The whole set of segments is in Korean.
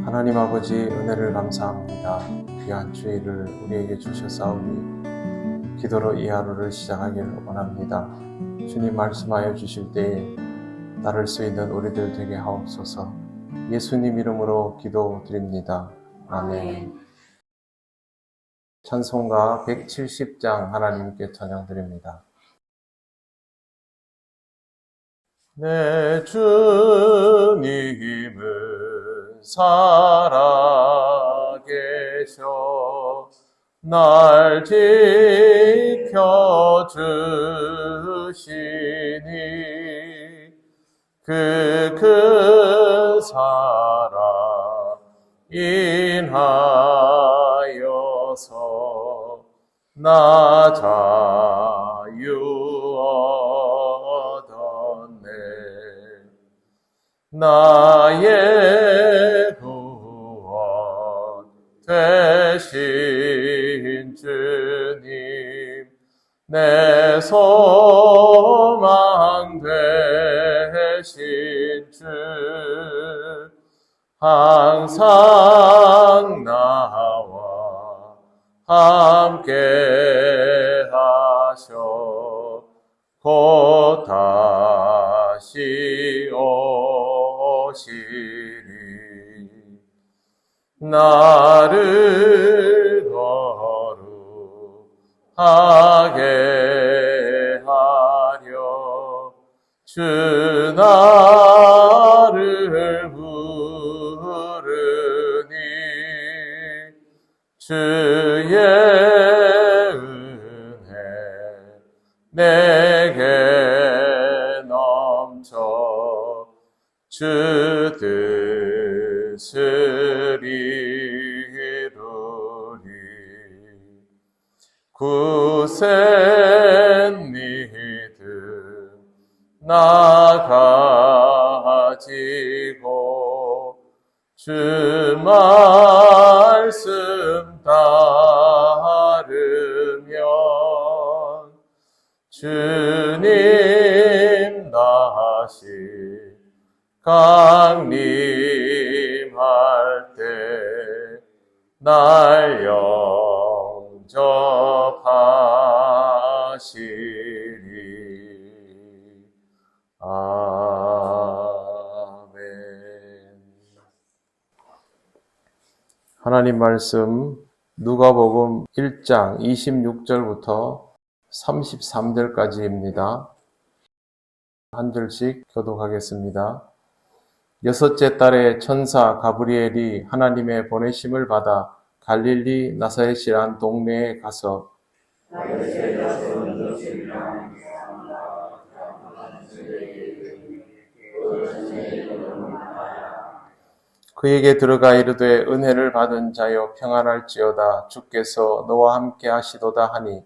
하나님 아버지 은혜를 감사합니다. 귀한 주일을 우리에게 주셨사오니 기도로 이 하루를 시작하기를 원합니다. 주님 말씀하여 주실 때에 따를 수 있는 우리들 되게 하옵소서. 예수님 이름으로 기도드립니다. 아멘. 찬송가 170장 하나님께 찬양드립니다. 내 주님은 살아계셔 날 지켜주시니 그 사랑 인하여서 나 자유 얻었네. 나의 구원 되신 주님, 내 소망 되신 주, 항상 나와 함께 하셔 곧 다시 오시리. 나를 거룩하게 하려 주 나를 부르니 주의 은혜 내게 넘쳐 주 뜻을 이루리. 굳센 믿음 나가지고 주 말씀 따르면 주님 다시 강림할 때 날 영접하시리. 아멘. 하나님 말씀 누가복음 1장 26절부터 33절까지입니다. 한 절씩 교독하겠습니다. 여섯째 달에 천사 가브리엘이 하나님의 보내심을 받아 갈릴리 나사렛이란 동네에 가서 그에게 들어가 이르되 은혜를 받은 자여 평안할지어다 주께서 너와 함께 하시도다 하니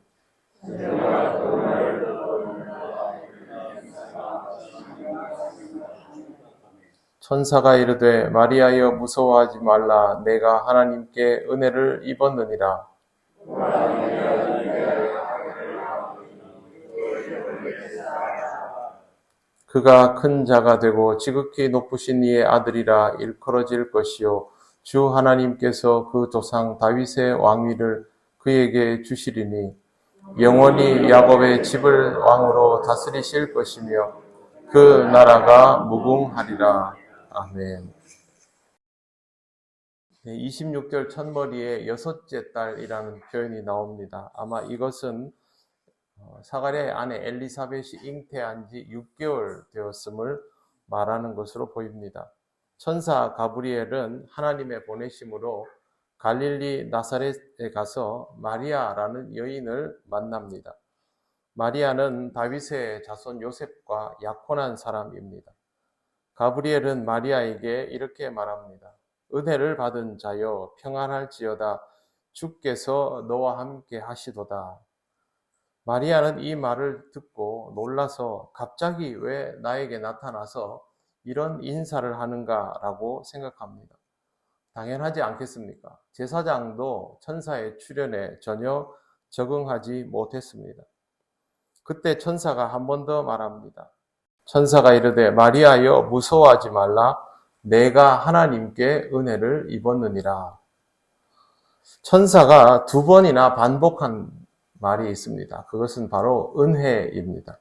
천사가 이르되 마리아여 무서워하지 말라 내가 하나님께 은혜를 입었느니라. 그가 큰 자가 되고 지극히 높으신 이의 아들이라 일컬어질 것이요 주 하나님께서 그 조상 다윗의 왕위를 그에게 주시리니 영원히 야곱의 집을 왕으로 다스리실 것이며 그 나라가 무궁하리라. 아멘. 26절 첫머리에 여섯째 딸이라는 표현이 나옵니다. 아마 이것은 사가랴의 아내 엘리사벳이 잉태한 지 6개월 되었음을 말하는 것으로 보입니다. 천사 가브리엘은 하나님의 보내심으로 갈릴리 나사렛에 가서 마리아라는 여인을 만납니다. 마리아는 다윗의 자손 요셉과 약혼한 사람입니다. 가브리엘은 마리아에게 이렇게 말합니다. 은혜를 받은 자여 평안할지어다 주께서 너와 함께 하시도다. 마리아는 이 말을 듣고 놀라서 갑자기 왜 나에게 나타나서 이런 인사를 하는가라고 생각합니다. 당연하지 않겠습니까? 제사장도 천사의 출현에 전혀 적응하지 못했습니다. 그때 천사가 한 번 더 말합니다. 천사가 이르되 마리아여 무서워하지 말라 내가 하나님께 은혜를 입었느니라. 천사가 2번이나 반복한 말이 있습니다. 그것은 바로 은혜입니다.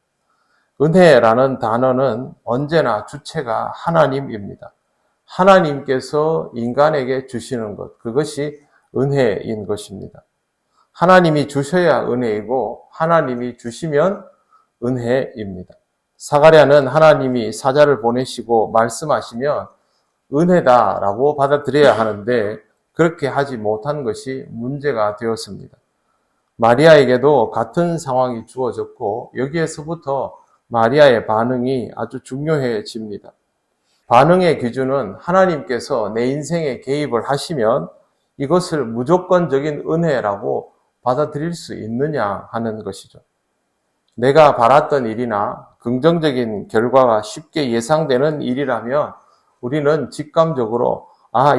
은혜라는 단어는 언제나 주체가 하나님입니다. 하나님께서 인간에게 주시는 것, 그것이 은혜인 것입니다. 하나님이 주셔야 은혜이고 하나님이 주시면 은혜입니다. 사가랴는 하나님이 사자를 보내시고 말씀하시면 은혜다라고 받아들여야 하는데 그렇게 하지 못한 것이 문제가 되었습니다. 마리아에게도 같은 상황이 주어졌고 여기에서부터 마리아의 반응이 아주 중요해집니다. 반응의 기준은 하나님께서 내 인생에 개입을 하시면 이것을 무조건적인 은혜라고 받아들일 수 있느냐 하는 것이죠. 내가 바랐던 일이나 긍정적인 결과가 쉽게 예상되는 일이라면 우리는 직감적으로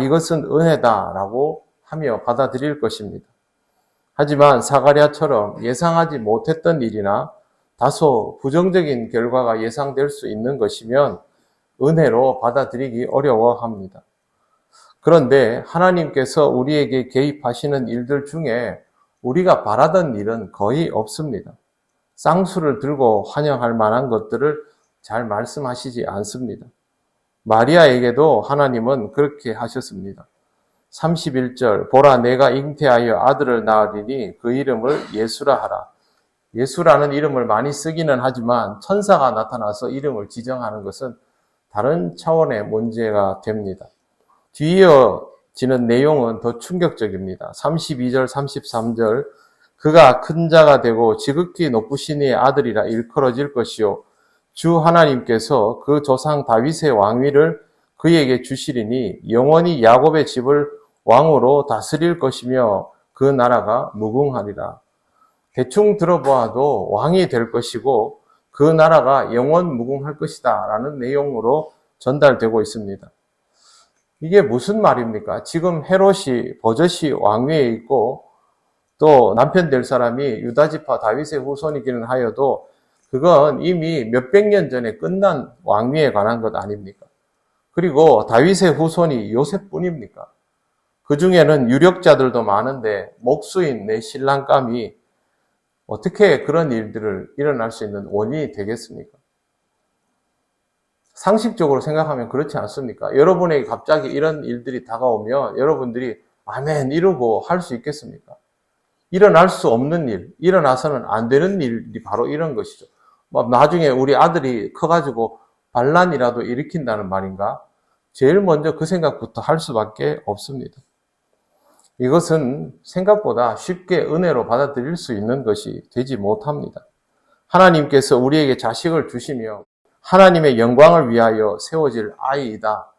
이것은 은혜다라고 하며 받아들일 것입니다. 하지만 사가랴처럼 예상하지 못했던 일이나 다소 부정적인 결과가 예상될 수 있는 것이면 은혜로 받아들이기 어려워합니다. 그런데 하나님께서 우리에게 개입하시는 일들 중에 우리가 바라던 일은 거의 없습니다. 쌍수를 들고 환영할 만한 것들을 잘 말씀하시지 않습니다. 마리아에게도 하나님은 그렇게 하셨습니다. 31절 보라 내가 잉태하여 아들을 낳으리니 그 이름을 예수라 하라. 예수라는 이름을 많이 쓰기는 하지만 천사가 나타나서 이름을 지정하는 것은 다른 차원의 문제가 됩니다. 뒤이어지는 내용은 더 충격적입니다. 32절, 33절 그가 큰 자가 되고 지극히 높으신 이의 아들이라 일컬어질 것이요 주 하나님께서 그 조상 다윗의 왕위를 그에게 주시리니 영원히 야곱의 집을 왕으로 다스릴 것이며 그 나라가 무궁하리라. 대충 들어보아도 왕이 될 것이고 그 나라가 영원 무궁할 것이다 라는 내용으로 전달되고 있습니다. 이게 무슨 말입니까? 지금 헤롯이 버젓이 왕위에 있고 또 남편 될 사람이 유다지파 다윗의 후손이기는 하여도 그건 이미 몇백 년 전에 끝난 왕위에 관한 것 아닙니까? 그리고 다윗의 후손이 요셉뿐입니까? 그 중에는 유력자들도 많은데 목수인 내 신랑감이 어떻게 그런 일들을 일어날 수 있는 원인이 되겠습니까? 상식적으로 생각하면 그렇지 않습니까? 여러분에게 갑자기 이런 일들이 다가오면 여러분들이 아멘 이러고 할 수 있겠습니까? 일어날 수 없는 일, 일어나서는 안 되는 일이 바로 이런 것이죠. 나중에 우리 아들이 커가지고 반란이라도 일으킨다는 말인가? 제일 먼저 그 생각부터 할 수밖에 없습니다. 이것은 생각보다 쉽게 은혜로 받아들일 수 있는 것이 되지 못합니다. 하나님께서 우리에게 자식을 주시며 하나님의 영광을 위하여 세워질 아이이다.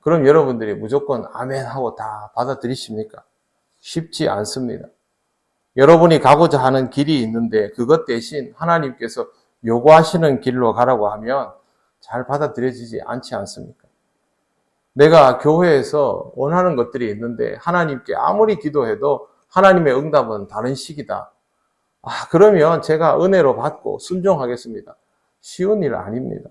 그럼 여러분들이 무조건 아멘 하고 다 받아들이십니까? 쉽지 않습니다. 여러분이 가고자 하는 길이 있는데 그것 대신 하나님께서 요구하시는 길로 가라고 하면 잘 받아들여지지 않지 않습니까? 내가 교회에서 원하는 것들이 있는데 하나님께 아무리 기도해도 하나님의 응답은 다른 식이다. 그러면 제가 은혜로 받고 순종하겠습니다. 쉬운 일 아닙니다.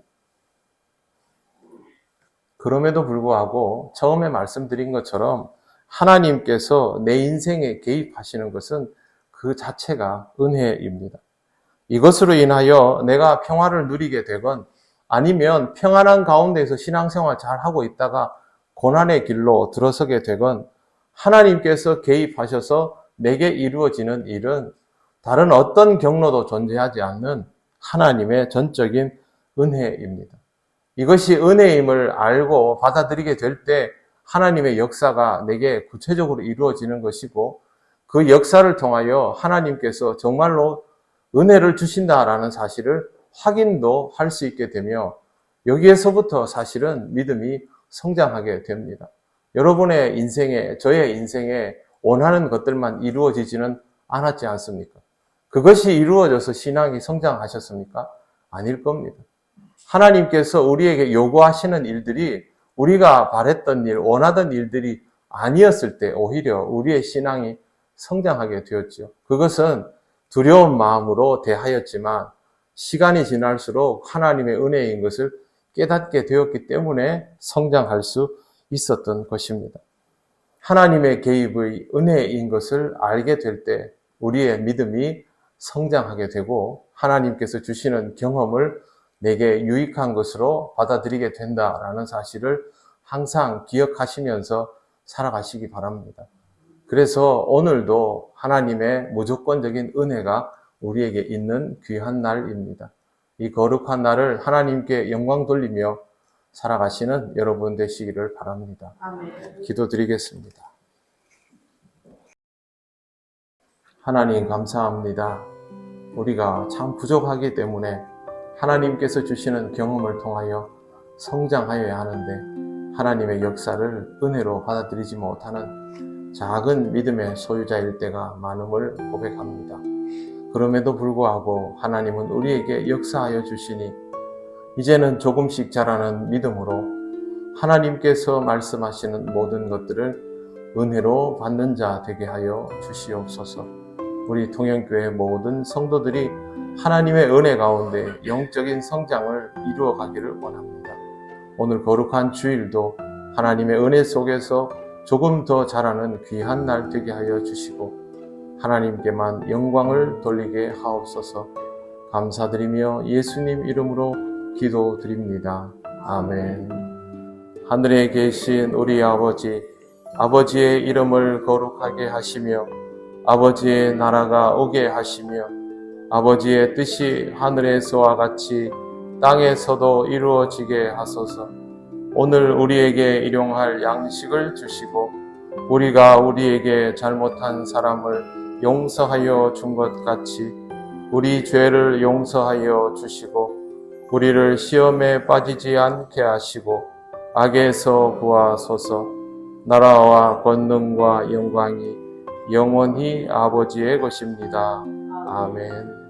그럼에도 불구하고 처음에 말씀드린 것처럼 하나님께서 내 인생에 개입하시는 것은 그 자체가 은혜입니다. 이것으로 인하여 내가 평화를 누리게 되건 아니면 평안한 가운데에서 신앙생활 잘 하고 있다가 고난의 길로 들어서게 되건 하나님께서 개입하셔서 내게 이루어지는 일은 다른 어떤 경로도 존재하지 않는 하나님의 전적인 은혜입니다. 이것이 은혜임을 알고 받아들이게 될 때 하나님의 역사가 내게 구체적으로 이루어지는 것이고 그 역사를 통하여 하나님께서 정말로 은혜를 주신다라는 사실을 확인도 할 수 있게 되며 여기에서부터 사실은 믿음이 성장하게 됩니다. 여러분의 인생에, 저의 인생에 원하는 것들만 이루어지지는 않았지 않습니까? 그것이 이루어져서 신앙이 성장하셨습니까? 아닐 겁니다. 하나님께서 우리에게 요구하시는 일들이 우리가 바랬던 일, 원하던 일들이 아니었을 때 오히려 우리의 신앙이 성장하게 되었죠. 그것은 두려운 마음으로 대하였지만 시간이 지날수록 하나님의 은혜인 것을 깨닫게 되었기 때문에 성장할 수 있었던 것입니다. 하나님의 개입의 은혜인 것을 알게 될 때 우리의 믿음이 성장하게 되고 하나님께서 주시는 경험을 내게 유익한 것으로 받아들이게 된다라는 사실을 항상 기억하시면서 살아가시기 바랍니다. 그래서 오늘도 하나님의 무조건적인 은혜가 우리에게 있는 귀한 날입니다. 이 거룩한 날을 하나님께 영광 돌리며 살아가시는 여러분 되시기를 바랍니다. 아멘. 기도드리겠습니다. 하나님 감사합니다. 우리가 참 부족하기 때문에 하나님께서 주시는 경험을 통하여 성장하여야 하는데 하나님의 역사를 은혜로 받아들이지 못하는 작은 믿음의 소유자일 때가 많음을 고백합니다. 그럼에도 불구하고 하나님은 우리에게 역사하여 주시니 이제는 조금씩 자라는 믿음으로 하나님께서 말씀하시는 모든 것들을 은혜로 받는 자 되게 하여 주시옵소서. 우리 통영교회 모든 성도들이 하나님의 은혜 가운데 영적인 성장을 이루어 가기를 원합니다. 오늘 거룩한 주일도 하나님의 은혜 속에서 조금 더 자라는 귀한 날 되게 하여 주시고 하나님께만 영광을 돌리게 하옵소서. 감사드리며 예수님 이름으로 기도드립니다. 아멘. 하늘에 계신 우리 아버지, 아버지의 이름을 거룩하게 하시며 아버지의 나라가 오게 하시며 아버지의 뜻이 하늘에서와 같이 땅에서도 이루어지게 하소서. 오늘 우리에게 일용할 양식을 주시고 우리가 우리에게 잘못한 사람을 용서하여 준 것 같이 우리 죄를 용서하여 주시고 우리를 시험에 빠지지 않게 하시고 악에서 구하소서. 나라와 권능과 영광이 영원히 아버지의 것입니다. 아멘.